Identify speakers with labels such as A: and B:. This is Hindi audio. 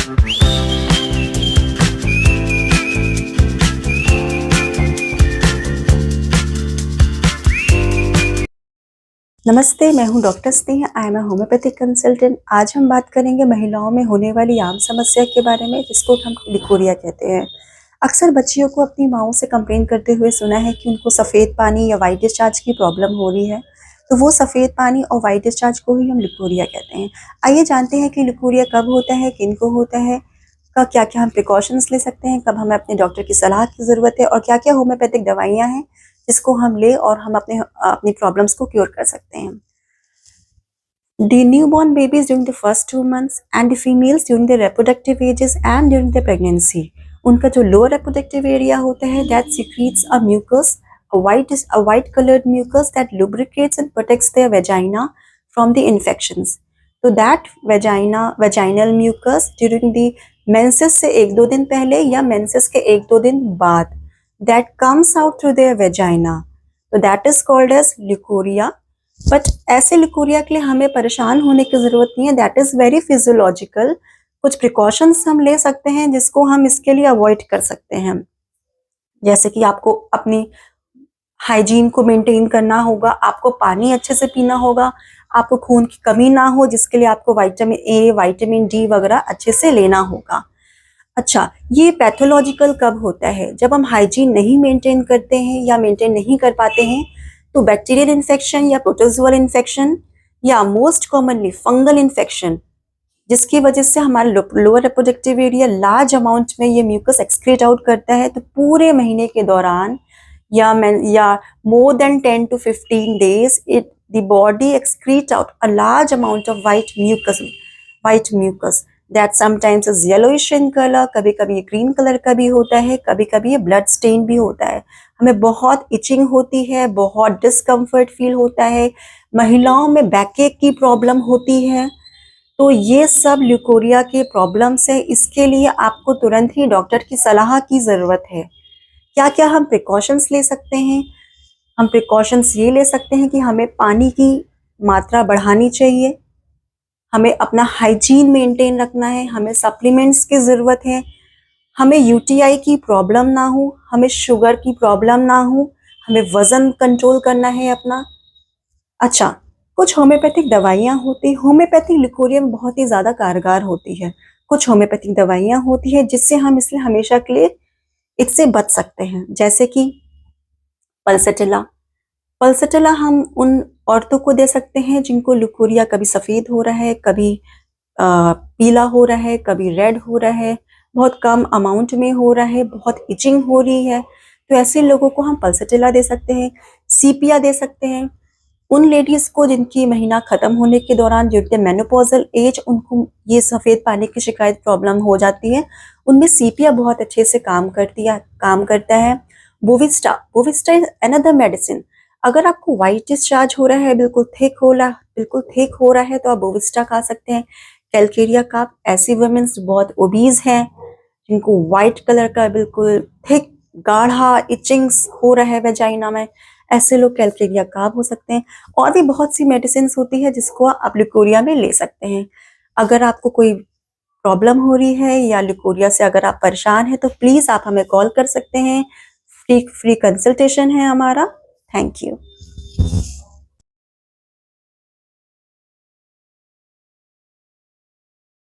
A: नमस्ते, मैं हूँ doctor Sneha. I am a homeopathic consultant. आज हम बात करेंगे महिलाओं में होने वाली आम समस्या के बारे में, जिसको हम लिकोरिया कहते हैं। अक्सर बच्चियों को अपनी माँओं से कंप्लेन करते हुए सुना है कि उनको सफ़ेद पानी या वाइट डिस्चार्ज की प्रॉब्लम हो रही है। तो वो सफ़ेद पानी और वाइट डिस्चार्ज को ही हम लिकोरिया कहते हैं। आइए जानते हैं कि लिकोरिया कब होता है, किनको होता है, का क्या-क्या हम प्रिकॉशंस ले सकते हैं, कब हमें अपने डॉक्टर की सलाह की ज़रूरत है और क्या-क्या होम्योपैथिक दवाइयाँ हैं जिसको हम लें और हम अपनी प्रॉब्लम्स को क्योर कर सकते हैं। The newborn babies during the first 2 months and the females during their reproductive ages and during their pregnancy, उनका जो lower reproductive area होता है that secretes a mucus, a white colored mucus that lubricates and protects their vagina from the infections. तो that vaginal mucus during the menses से 1-2 दिन पहले या menses के 1-2 दिन बाद that comes out through their vagina, तो that is called as leukorrhea. But ऐसे लिकोरिया के लिए हमें परेशान होने की ज़रूरत नहीं है। That is very physiological. कुछ प्रिकॉशंस हम ले सकते हैं जिसको हम इसके लिए अवॉइड कर सकते हैं। जैसे कि आपको अपनी हाइजीन को मेंटेन करना होगा, आपको पानी अच्छे से पीना होगा, आपको खून की कमी ना हो, जिसके लिए आपको विटामिन ए, विटामिन डी वगैरह अच्छे से लेना होगा। अच्छा, ये पैथोलॉजिकल कब होता है? जब हम हाइजीन नहीं मेंटेन करते हैं या मेंटेन नहीं कर पाते हैं, तो बैक्टीरियल इन्फेक्शन या प्रोटोजोअल इन्फेक्शन या मोस्ट कॉमनली फंगल इन्फेक्शन, जिसकी वजह से हमारा lower reproductive area large amount में ये म्यूकस एक्सक्रीट आउट करता है। तो पूरे महीने के दौरान या more than 10 to 15 days the body excrete out a large amount of white mucus that sometimes is yellowish in color, कभी कभी ये ग्रीन कलर का भी होता है, कभी कभी ये ब्लड स्टेन भी होता है। हमें बहुत इचिंग होती है, बहुत डिस्कम्फर्ट फील होता है, महिलाओं में बैकएक की प्रॉब्लम होती है। तो ये सब ल्यूकोरिया के प्रॉब्लम्स है। इसके लिए आपको तुरंत ही डॉक्टर की सलाह की ज़रूरत है। क्या क्या हम प्रिकॉशंस ले सकते हैं? हम प्रिकॉशंस ये ले सकते हैं कि हमें पानी की मात्रा बढ़ानी चाहिए, हमें अपना हाइजीन मेंटेन रखना है, हमें सप्लीमेंट्स की ज़रूरत है, हमें यूटीआई की प्रॉब्लम ना हो, हमें शुगर की प्रॉब्लम ना हो, हमें वज़न कंट्रोल करना है अपना। अच्छा, कुछ होम्योपैथिक दवाइयाँ होती हैं, होम्योपैथिक लिकोरिया में बहुत ही ज़्यादा कारगर होती है। कुछ होम्योपैथिक दवाइयाँ होती हैं जिससे हम इससे हमेशा के लिए इससे बच सकते हैं, जैसे कि पल्सेटिला। पल्सेटिला हम उन औरतों को दे सकते हैं जिनको लिकोरिया कभी सफ़ेद हो रहा है, कभी पीला हो रहा है, कभी रेड हो रहा है, बहुत कम अमाउंट में हो रहा है, बहुत इचिंग हो रही है, तो ऐसे लोगों को हम पल्सेटिला दे सकते हैं। सीपिया दे सकते हैं उन लेडीज़ को जिनकी महीना ख़त्म होने के दौरान, जिनके मेनोपॉज़ल एज, उनको ये सफ़ेद पानी की शिकायत प्रॉब्लम हो जाती है, उनमें सीपिया बहुत अच्छे से काम करता है। Bovista is another medicine. अगर आपको वाइट डिस्चार्ज हो रहा है, बिल्कुल थिक हो रहा है, तो आप बोविस्टा खा सकते हैं। कैलकेरिया काप, ऐसी वुमेन्स बहुत ओबीज हैं जिनको वाइट कलर का बिल्कुल थिक गाढ़ा इचिंग्स हो रहा है वेजाइना में, ऐसे लोग कैलकेरिया काप हो सकते हैं। और भी बहुत सी मेडिसिन होती है जिसको आप लिकोरिया में ले सकते हैं। अगर आपको कोई प्रॉब्लम हो रही है या लिकोरिया से अगर आप परेशान हैं, तो प्लीज़ आप हमें कॉल कर सकते हैं। फ्री कंसल्टेशन है हमारा। Thank you.